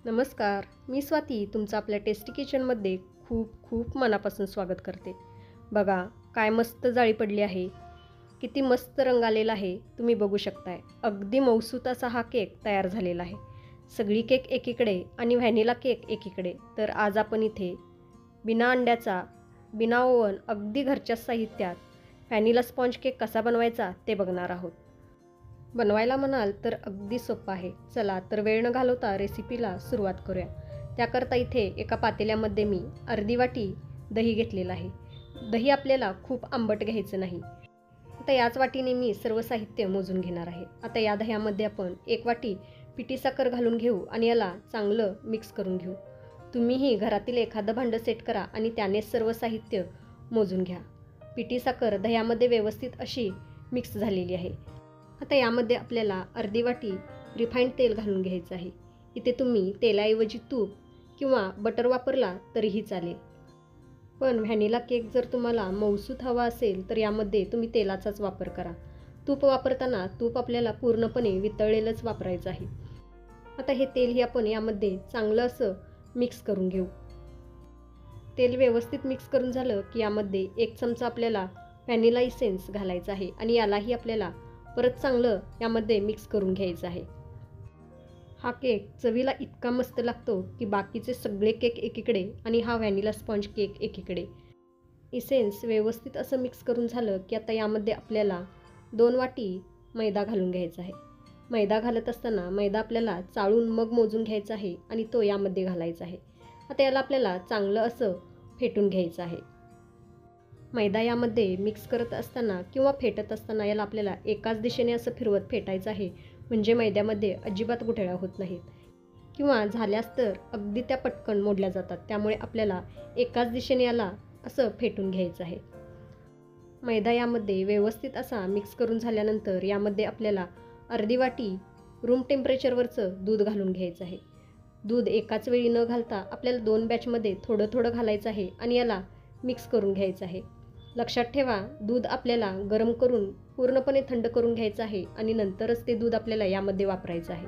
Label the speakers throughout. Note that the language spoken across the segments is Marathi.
Speaker 1: नमस्कार, मी स्वाती तुमचं आपल्या टेस्टी किचनमध्ये खूप खूप मनापासून स्वागत करते. बघा, काय मस्त जाळी पडली आहे. किती मस्त रंग आलेला आहे तुम्ही बघू शकताय. अगदी मऊसूत असा हा केक तयार झालेला आहे. सगळी केक एकीकडे आणि व्हॅनिला केक एकीकडे. तर आज आपण इथे बिना अंड्याचा, बिना ओव्हन, अगदी घरच्या साहित्यात व्हॅनिला स्पॉन्ज केक कसा बनवायचा ते बघणार आहोत. बनवायला म्हणाल तर अगदी सोपं आहे. चला तर वेळ न घालवता रेसिपीला सुरुवात करूया. त्याकरता इथे एका पातेल्यामध्ये मी अर्धी वाटी दही घेतलेलं आहे. दही आपल्याला खूप आंबट घ्यायचं नाही. आता याच वाटीने मी सर्व साहित्य मोजून घेणार आहे. आता या दह्यामध्ये आपण 1 वाटी पिठी साखर घालून घेऊ आणि याला चांगलं मिक्स करून घेऊ. तुम्हीही घरातील एखादं भांडं सेट करा आणि त्यानेच सर्व साहित्य मोजून घ्या. पिठी साखर दह्यामध्ये व्यवस्थित अशी मिक्स झालेली आहे. आता यामध्ये आपल्याला अर्धी वाटी रिफाईंड तेल घालून घ्यायचं आहे. इथे तुम्ही तेलाऐवजी तूप किंवा बटर वापरला तरीही चालेल. पण व्हॅनिला केक जर तुम्हाला मऊसूत हवा असेल तर यामध्ये तुम्ही तेलाचाच वापर करा. तूप वापरताना तूप आपल्याला पूर्णपणे वितळलेलंच वापरायचं आहे. आता हे तेलही आपण यामध्ये चांगलं असं मिक्स करून घेऊ. तेल व्यवस्थित मिक्स करून झालं की यामध्ये 1 चमचा आपल्याला व्हॅनिला इसेन्स घालायचा आहे आणि यालाही आपल्याला परत चांगलं यामध्ये मिक्स करून घ्यायचं आहे. हा केक चवीला इतका मस्त लागतो की बाकीचे सगळे केक एकीकडे आणि हा व्हॅनिला स्पॉन्ज केक एकीकडे. इसेन्स व्यवस्थित असं मिक्स करून झालं की आता यामध्ये आपल्याला 2 वाटी मैदा घालून घ्यायचा आहे. मैदा घालत असताना मैदा आपल्याला चाळून मग मोजून घ्यायचा आहे आणि तो यामध्ये घालायचा आहे. आता याला आपल्याला चांगलं असं फेटून घ्यायचं आहे. मैदा यामध्ये मिक्स करत असताना किंवा फेटत असताना याला आपल्याला एकाच दिशेने असं फिरवत फेटायचं आहे. म्हणजे मैद्यामध्ये अजिबात गुठळ्या होत नाहीत किंवा झाल्यास तर अगदी त्या पटकन मोडल्या जातात. त्यामुळे आपल्याला एकाच दिशेने याला असं फेटून घ्यायचं आहे. मैदा यामध्ये व्यवस्थित असा मिक्स करून झाल्यानंतर यामध्ये आपल्याला अर्धी वाटी रूम टेम्परेचरवरचं दूध घालून घ्यायचं आहे. दूध एकाच वेळी न घालता आपल्याला 2 बॅचमध्ये थोडं थोडं घालायचं आहे आणि याला मिक्स करून घ्यायचं आहे. लक्षात ठेवा, दूध आपल्याला गरम करून पूर्णपणे थंड करून घ्यायचं आहे आणि नंतरच ते दूध आपल्याला यामध्ये वापरायचं आहे.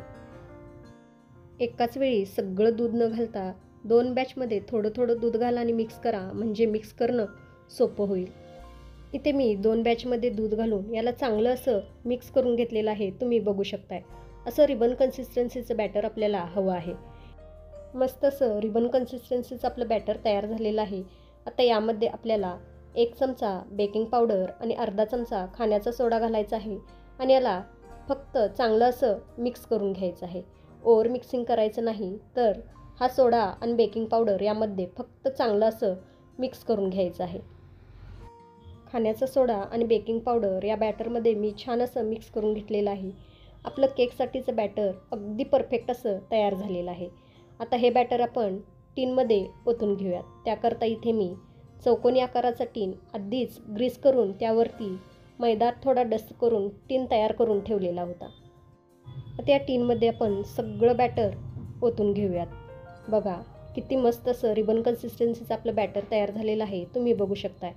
Speaker 1: एकाच वेळी सगळं दूध न घालता 2 बॅचमध्ये थोडं थोडं दूध घाला आणि मिक्स करा, म्हणजे मिक्स करणं सोपं होईल. इथे मी 2 बॅचमध्ये दूध घालून याला चांगलं असं मिक्स करून घेतलेलं आहे. तुम्ही बघू शकताय असं रिबन कन्सिस्टन्सीचं बॅटर आपल्याला हवं आहे. मस्त असं रिबन कन्सिस्टन्सीचं आपलं बॅटर तयार झालेलं आहे. आता यामध्ये आपल्याला 1 चमचा बेकिंग पावडर आणि अर्धा चमचा खाण्याचा सोडा घालायचा आहे आणि याला फक्त चांगलं असं मिक्स करून घ्यायचं आहे. ओव्हर मिक्सिंग करायचं नाही. तर हा सोडा आणि बेकिंग पावडर यामध्ये फक्त चांगलं असं मिक्स करून घ्यायचं आहे. खाण्याचा सोडा आणि बेकिंग पावडर या बॅटरमध्ये मी छान असं मिक्स करून घेतलेलं आहे. आपलं केकसाठीचं बॅटर अगदी परफेक्ट असं तयार झालेलं आहे. आता हे बॅटर आपण टीनमध्ये ओतून घेऊयात. त्याकरता इथे मी चौकोनी आकाराचा टीन आधीच ग्रीस करून त्यावरती मैदा थोडा डस्ट करून टीन तयार करून ठेवलेला होता. आता या टीनमध्ये आपण सगळं बॅटर ओतून घेऊयात. बघा, किती मस्त असं रिबन कन्सिस्टन्सीचं आपलं बॅटर तयार झालेलं आहे. तुम्ही बघू शकताय.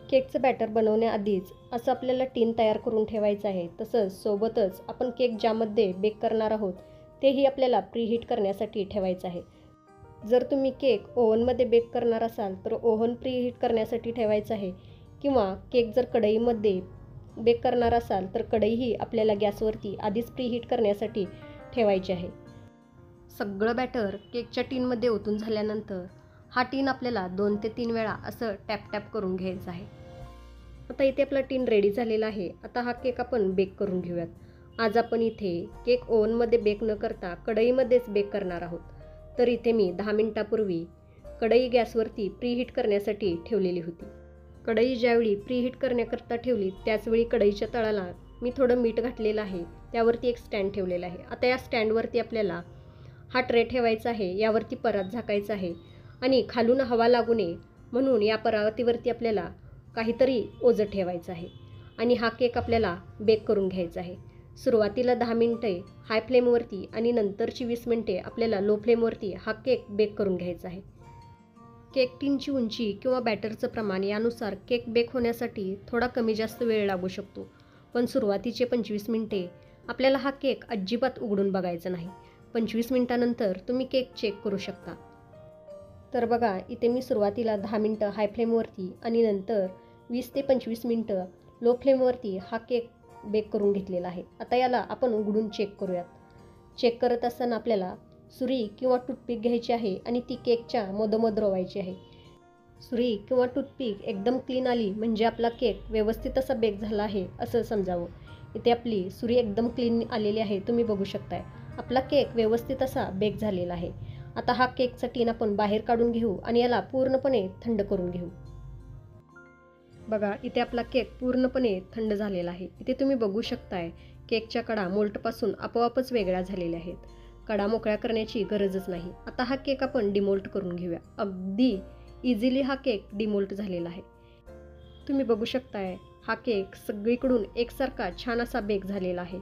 Speaker 1: केकचं बॅटर बनवण्याआधीच असं आपल्याला टीन तयार करून ठेवायचं आहे. तसंच सोबतच आपण केक ज्यामध्ये बेक करणार आहोत तेही आपल्याला प्रीहीट करण्यासाठी ठेवायचं आहे. जर तुम्ही केक ओव्हनमध्ये बेक करणार असाल तर ओव्हन प्रीहीट करण्यासाठी ठेवायचं आहे किंवा केक जर कढईमध्ये बेक करणार असाल तर कढईही आपल्याला गॅसवरती आधीच प्रीहीट करण्यासाठी ठेवायची आहे. सगळं बॅटर केकच्या टीनमध्ये ओतून झाल्यानंतर हा टीन आपल्याला 2 ते 3 वेळा असं टॅप टॅप करून घ्यायचं आहे. आता इथे आपला टीन रेडी झालेला आहे. आता हा केक आपण बेक करून घेऊयात. आज आपण इथे केक ओव्हनमध्ये बेक न करता कढईमध्येच बेक करणार आहोत. तर इथे मी 10 मिनिटापूर्वी कढई गॅसवरती प्रीहीट करण्यासाठी ठेवलेली होती. कढई ज्यावेळी प्रीहीट करण्याकरता ठेवली त्याचवेळी कढईच्या तळाला मी थोडं मीठ घातलेलं आहे. त्यावरती एक स्टँड ठेवलेला आहे. आता या स्टँडवरती आपल्याला हा ट्रे ठेवायचा आहे. यावरती परात झाकायचा आहे आणि खालून हवा लागू नये म्हणून या परातीवरती आपल्याला काहीतरी ओझं ठेवायचं आहे आणि हा केक आपल्याला बेक करून घ्यायचा आहे. सुरुवातीला 10 मिनिटे हाय फ्लेमवरती आणि नंतरची 20 मिनिटे आपल्याला लो फ्लेमवरती हा केक बेक करून घ्यायचा आहे. केक टीनची उंची किंवा बॅटरचं प्रमाण यानुसार केक बेक होण्यासाठी थोडा कमी जास्त वेळ लागू शकतो. पण सुरुवातीचे 25 मिनिटे आपल्याला हा केक अजिबात उघडून बघायचा नाही. 25 मिनिटानंतर तुम्ही केक चेक करू शकता. तर बघा, इथे मी सुरुवातीला 10 मिनटं हाय फ्लेमवरती आणि नंतर 20 ते 25 मिनटं लो फ्लेमवरती हा केक बेक करून घेतलेला आहे. आता याला आपण उघडून चेक करूयात. चेक करत असताना आपल्याला सुरी किंवा टूथपिक घ्यायची आहे आणि ती केकच्या मधोमध रोवायची आहे. सुरी किंवा टूथपिक एकदम क्लीन आली म्हणजे आपला केक व्यवस्थित असा बेक झाला आहे असं समजावं. इथे आपली सुरी एकदम क्लीन आलेली आहे, तुम्ही बघू शकताय. आपला केक व्यवस्थित असा बेक झालेला आहे. आता हा केकचा टीन आपण बाहेर काढून घेऊ आणि याला पूर्णपणे थंड करून घेऊ. बघा, इथे आपला केक पूर्णपणे थंड झालेला आहे. इथे तुम्ही बघू शकताय केकच्या कडा मोल्टपासून आपोआपच वेगळ्या झालेल्या आहेत. कडा मोकळ्या करण्याची गरजच नाही. आता हा केक आपण डिमोल्ट करून घेऊया. अगदी इझिली हा केक डिमोल्ट झालेला आहे. तुम्ही बघू शकताय हा केक सगळीकडून एकसारखा छान असा बेक झालेला आहे.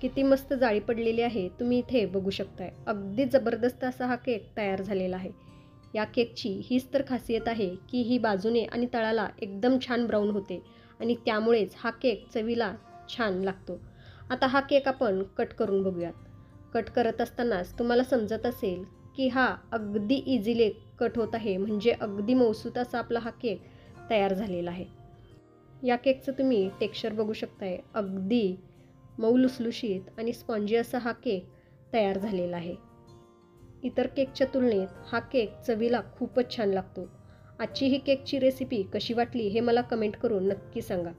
Speaker 1: किती मस्त जाळी पडलेली आहे तुम्ही इथे बघू शकताय. अगदी जबरदस्त असा हा केक तयार झालेला आहे. या केकची हीच तर खासियत आहे की ही बाजूने आणि तळाला एकदम छान ब्राऊन होते आणि त्यामुळेच हा केक चवीला छान लागतो. आता हा केक आपण कट करून बघूयात. कट करत असतानाच तुम्हाला समजत असेल की हा अगदी इझिली कट होत आहे, म्हणजे अगदी मऊसूत असा आपला हा केक तयार झालेला आहे. या केकचं तुम्ही टेक्स्चर बघू शकताय. अगदी मऊ लुसलुशीत आणि स्पॉन्जी असा हा केक तयार झालेला आहे. इतर केकच्या तुलनेत हा केक चवीला खूपच छान लागतो. आजची ही केकची रेसिपी कशी वाटली हे मला कमेंट करून नक्की सांगा.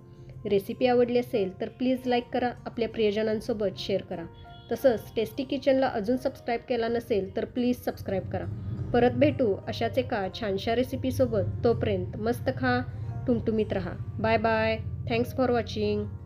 Speaker 1: रेसिपी आवडली असेल तर प्लीज लाईक करा, आपल्या प्रियजनांसोबत शेअर करा. तसंच टेस्टी किचनला अजून सबस्क्राईब केला नसेल तर प्लीज सबस्क्राईब करा. परत भेटू अशाच एका छानशा रेसिपीसोबत. तोपर्यंत मस्त खा, टुमटुमीत रहा. Bye bye. Thanks for watching.